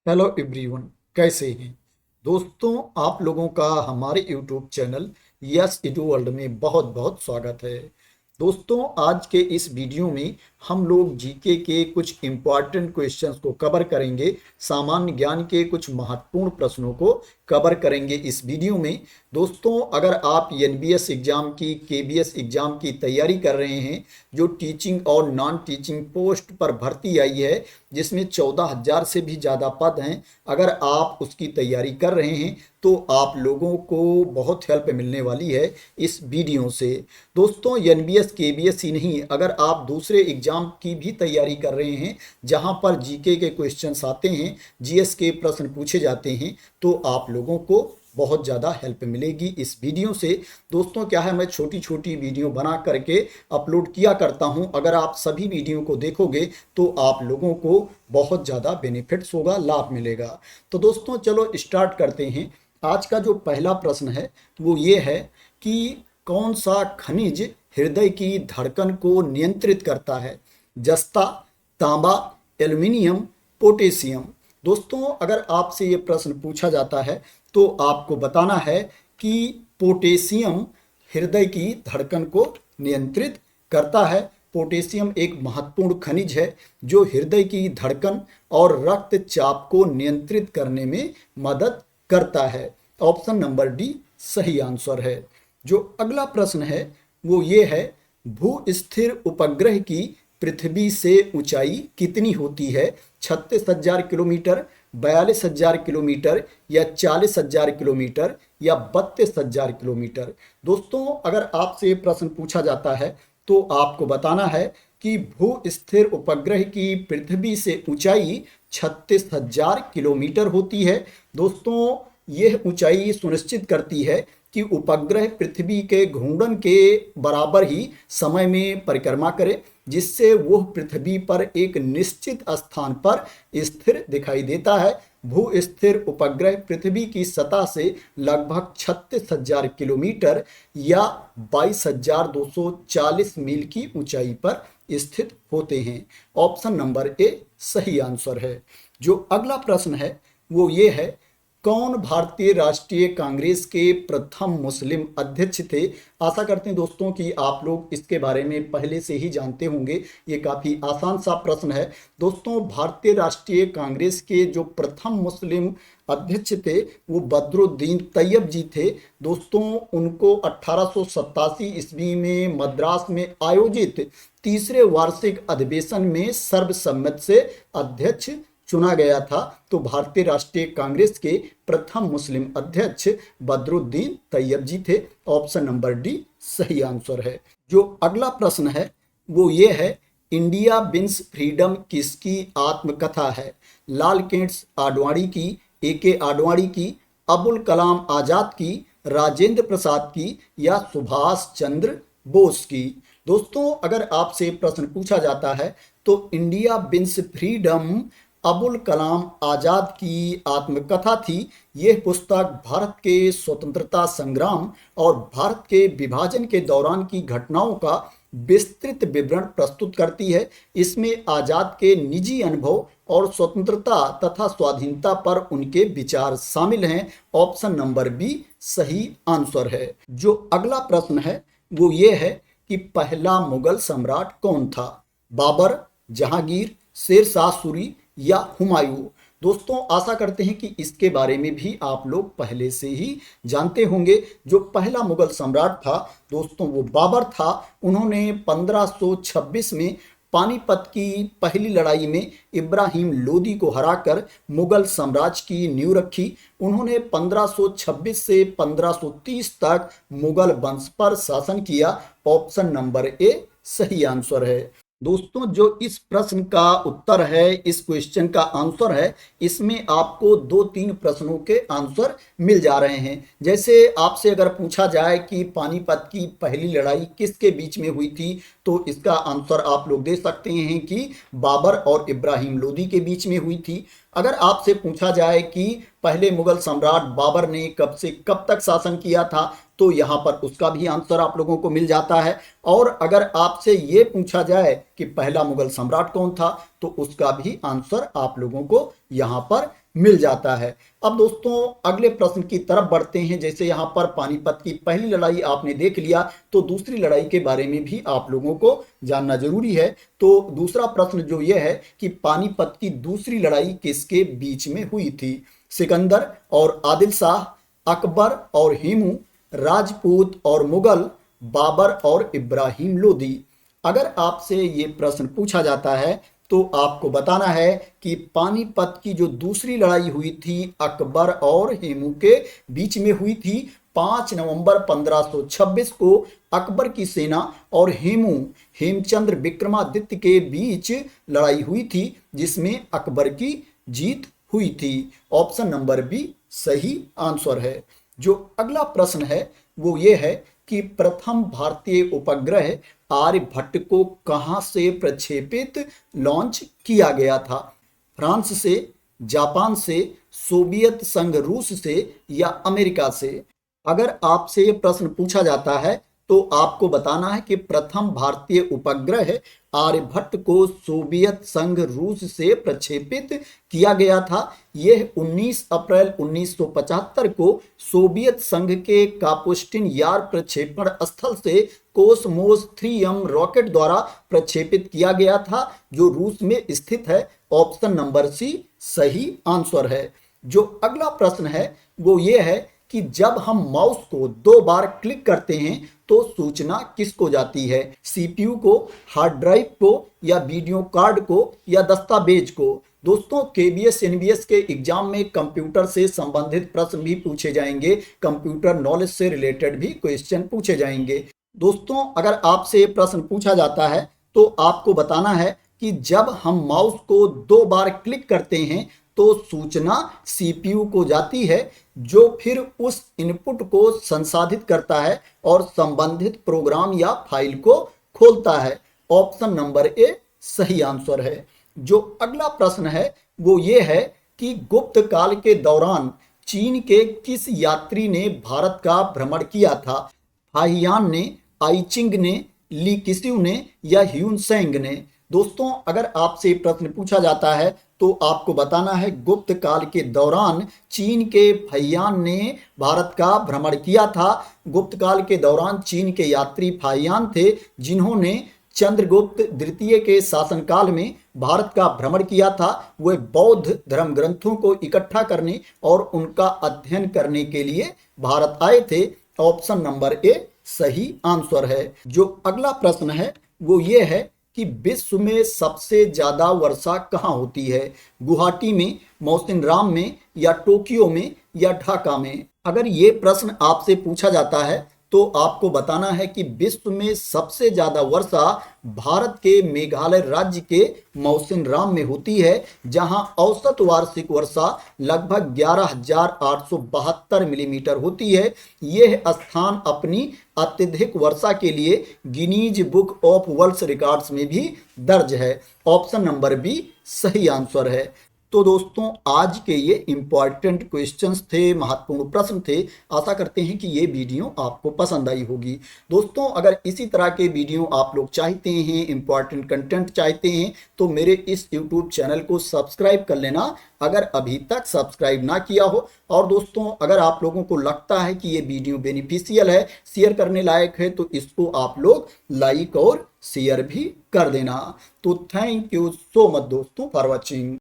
Hello everyone, कैसे हैं दोस्तों। आप लोगों का हमारे YouTube channel yes edu world में बहुत बहुत स्वागत है। दोस्तों, आज के इस वीडियो में हम लोग जीके के कुछ इम्पॉर्टेंट क्वेश्चंस को कवर करेंगे। सामान्य ज्ञान के कुछ महत्वपूर्ण प्रश्नों को कवर करेंगे इस वीडियो में। दोस्तों, अगर आप एनबीएस एग्जाम की केबीएस एग्जाम की तैयारी कर रहे हैं, जो टीचिंग और नॉन टीचिंग पोस्ट पर भर्ती आई है, जिसमें 14,000 से भी ज़्यादा पद हैं, अगर आप उसकी तैयारी कर रहे हैं तो आप लोगों को बहुत हेल्प मिलने वाली है इस वीडियो से। दोस्तों, एनबीएस केबीएस ही नहीं, अगर आप दूसरे एग्जाम की भी तैयारी कर रहे हैं जहां पर जीके के क्वेश्चंस आते हैं, जीएस के प्रश्न पूछे जाते हैं, तो आप लोगों को बहुत ज़्यादा हेल्प मिलेगी इस वीडियो से। दोस्तों, क्या है, मैं छोटी छोटी वीडियो बना करके अपलोड किया करता हूं। अगर आप सभी वीडियो को देखोगे तो आप लोगों को बहुत ज़्यादा बेनिफिट्स होगा, लाभ मिलेगा। तो दोस्तों, चलो स्टार्ट करते हैं। आज का जो पहला प्रश्न है वो ये है कि कौन सा खनिज हृदय की धड़कन को नियंत्रित करता है? जस्ता, तांबा, एल्युमिनियम, पोटेशियम। दोस्तों, अगर आपसे ये प्रश्न पूछा जाता है तो आपको बताना है कि पोटेशियम हृदय की धड़कन को नियंत्रित करता है। पोटेशियम एक महत्वपूर्ण खनिज है जो हृदय की धड़कन और रक्तचाप को नियंत्रित करने में मदद करता है। ऑप्शन नंबर डी सही आंसर है। जो अगला प्रश्न है वो ये है, भू स्थिर उपग्रह की पृथ्वी से ऊंचाई कितनी होती है? 36,000 किलोमीटर, 42,000 किलोमीटर या 40,000 किलोमीटर या 32,000 किलोमीटर। दोस्तों, अगर आपसे प्रश्न पूछा जाता है तो आपको बताना है कि भू स्थिर उपग्रह की पृथ्वी से ऊंचाई 36,000 किलोमीटर होती है। दोस्तों, यह ऊंचाई सुनिश्चित करती है कि उपग्रह पृथ्वी के घूर्णन के बराबर ही समय में परिक्रमा करे, जिससे वह पृथ्वी पर एक निश्चित स्थान पर स्थिर दिखाई देता है। भू स्थिर उपग्रह पृथ्वी की सतह से लगभग 36,000 किलोमीटर या 22,240 मील की ऊंचाई पर स्थित होते हैं। ऑप्शन नंबर ए सही आंसर है। जो अगला प्रश्न है वो ये है, कौन भारतीय राष्ट्रीय कांग्रेस के प्रथम मुस्लिम अध्यक्ष थे? आशा करते हैं दोस्तों कि आप लोग इसके बारे में पहले से ही जानते होंगे। ये काफ़ी आसान सा प्रश्न है। दोस्तों, भारतीय राष्ट्रीय कांग्रेस के जो प्रथम मुस्लिम अध्यक्ष थे वो बदरुद्दीन तैयब जी थे। दोस्तों, उनको 1887 ईस्वी में मद्रास में आयोजित तीसरे वार्षिक अधिवेशन में सर्वसम्मति से अध्यक्ष चुना गया था। तो भारतीय राष्ट्रीय कांग्रेस के प्रथम मुस्लिम अध्यक्ष बदरुद्दीन तैयब जी थे। ऑप्शन नंबर डी सही आंसर है। जो अगला प्रश्न है वो ये है, इंडिया विंस फ्रीडम किसकी आत्मकथा है? लालकेंट्स आडवाणी की, AK आडवाणी की, अबुल कलाम आजाद की, राजेंद्र प्रसाद की या सुभाष चंद्र बोस की? दोस्तों, अगर आपसे प्रश्न पूछा जाता है तो India wins freedom Abul Kalam Azad की आत्मकथा थी। यह पुस्तक भारत के स्वतंत्रता संग्राम और भारत के विभाजन के दौरान की घटनाओं का विस्तृत विवरण प्रस्तुत करती है। इसमें आजाद के निजी अनुभव और स्वतंत्रता तथा स्वाधीनता पर उनके विचार शामिल हैं। ऑप्शन नंबर बी सही आंसर है। जो अगला प्रश्न है वो ये है कि पहला मुगल सम्राट कौन था? बाबर, जहांगीर, शेरशाह सूरी या हुमायूं? दोस्तों, आशा करते हैं कि इसके बारे में भी आप लोग पहले से ही जानते होंगे। जो पहला मुगल सम्राट था दोस्तों वो बाबर था। उन्होंने 1526 में पानीपत की पहली लड़ाई में इब्राहिम लोदी को हराकर मुगल साम्राज्य की नींव रखी। उन्होंने 1526 से 1530 तक मुगल वंश पर शासन किया। ऑप्शन नंबर ए सही आंसर है। दोस्तों, जो इस प्रश्न का उत्तर है, इस क्वेश्चन का आंसर है, इसमें आपको 2-3 प्रश्नों के आंसर मिल जा रहे हैं। जैसे आपसे अगर पूछा जाए कि पानीपत की पहली लड़ाई किसके बीच में हुई थी, तो इसका आंसर आप लोग दे सकते हैं कि बाबर और इब्राहिम लोदी के बीच में हुई थी। अगर आपसे पूछा जाए कि पहले मुगल सम्राट बाबर ने कब से कब तक शासन किया था, तो यहाँ पर उसका भी आंसर आप लोगों को मिल जाता है। और अगर आपसे ये पूछा जाए कि पहला मुगल सम्राट कौन था, तो उसका भी आंसर आप लोगों को यहाँ पर मिल जाता है। अब दोस्तों अगले प्रश्न की तरफ बढ़ते हैं। जैसे यहाँ पर पानीपत की पहली लड़ाई आपने देख लिया, तो दूसरी लड़ाई के बारे में भी आप लोगों को जानना जरूरी है। तो दूसरा प्रश्न जो यह है कि पानीपत की दूसरी लड़ाई किसके बीच में हुई थी? सिकंदर और आदिल शाह, अकबर और हेमू, राजपूत और मुगल, बाबर और इब्राहिम लोदी। अगर आपसे ये प्रश्न पूछा जाता है तो आपको बताना है कि पानीपत की जो दूसरी लड़ाई हुई थी अकबर और हेमू के बीच में हुई थी। 5 नवंबर 1526 को अकबर की सेना और हेमचंद्र विक्रमादित्य के बीच लड़ाई हुई थी, जिसमें अकबर की जीत हुई थी। ऑप्शन नंबर बी सही आंसर है। जो अगला प्रश्न है वो ये है कि प्रथम भारतीय उपग्रह आर्यभट्ट को कहां से प्रक्षेपित लॉन्च किया गया था? फ्रांस से, जापान से, सोवियत संघ रूस से या अमेरिका से? अगर आपसे ये प्रश्न पूछा जाता है तो आपको बताना है कि प्रथम भारतीय उपग्रह आर्यभट्ट को सोवियत संघ रूस से प्रक्षेपित किया गया था। यह 19 अप्रैल 1975 को सोवियत संघ के कापुस्टिन यार प्रक्षेपण स्थल से कोसमोस 3M रॉकेट द्वारा प्रक्षेपित किया गया था, जो रूस में स्थित है। ऑप्शन नंबर सी सही आंसर है। जो अगला प्रश्न है वो ये है कि जब हम माउस को 2 बार क्लिक करते हैं तो सूचना किसको जाती है? सीपीयू को, हार्ड ड्राइव को, या वीडियो कार्ड को, या दस्तावेज को? दोस्तों केबीएस एनबीएस के एग्जाम में कंप्यूटर से संबंधित प्रश्न भी पूछे जाएंगे, कंप्यूटर नॉलेज से रिलेटेड भी क्वेश्चन पूछे जाएंगे। दोस्तों अगर आपसे प्रश्न पूछा जाता है तो आपको बताना है कि जब हम माउस को 2 बार क्लिक करते हैं तो सूचना सीपीयू को जाती है, जो फिर उस इनपुट को संसाधित करता है और संबंधित प्रोग्राम या फाइल को खोलता है। ऑप्शन नंबर ए सही आंसर है। जो अगला प्रश्न है वो ये है कि गुप्त काल के दौरान चीन के किस यात्री ने भारत का भ्रमण किया था? फाहियान ने, आईचिंग ने, ली किसिउ ने, या ह्यूनसेंग ने? दोस्तों अगर आपसे प्रश्न पूछा जाता है तो आपको बताना है गुप्त काल के दौरान चीन के फाहियान ने भारत का भ्रमण किया था। गुप्त काल के दौरान चीन के यात्री फाहियान थे, जिन्होंने चंद्रगुप्त द्वितीय के शासनकाल में भारत का भ्रमण किया था। वे बौद्ध धर्म ग्रंथों को इकट्ठा करने और उनका अध्ययन करने के लिए भारत आए थे। ऑप्शन नंबर ए सही आंसर है। जो अगला प्रश्न है वो ये है कि विश्व में सबसे ज्यादा वर्षा कहाँ होती है? गुवाहाटी में, मौसिनराम में, या टोक्यो में, या ढाका में? अगर ये प्रश्न आपसे पूछा जाता है तो आपको बताना है कि विश्व में सबसे ज्यादा वर्षा भारत के मेघालय राज्य के मौसिनराम में होती है, जहां औसत वार्षिक वर्षा लगभग 11,872 मिलीमीटर होती है। यह स्थान अपनी अत्यधिक वर्षा के लिए Guinness book of world records में भी दर्ज है। ऑप्शन नंबर बी सही आंसर है। तो दोस्तों आज के ये इंपॉर्टेंट क्वेश्चंस थे, महत्वपूर्ण प्रश्न थे। आशा करते हैं कि ये वीडियो आपको पसंद आई होगी। दोस्तों अगर इसी तरह के वीडियो आप लोग चाहते हैं, इंपॉर्टेंट कंटेंट चाहते हैं, तो मेरे इस यूट्यूब चैनल को सब्सक्राइब कर लेना अगर अभी तक सब्सक्राइब ना किया हो। और दोस्तों अगर आप लोगों को लगता है कि ये वीडियो बेनिफिशियल है, शेयर करने लायक है, तो इसको आप लोग लाइक और शेयर भी कर देना। तो थैंक यू सो मच दोस्तों फॉर वॉचिंग।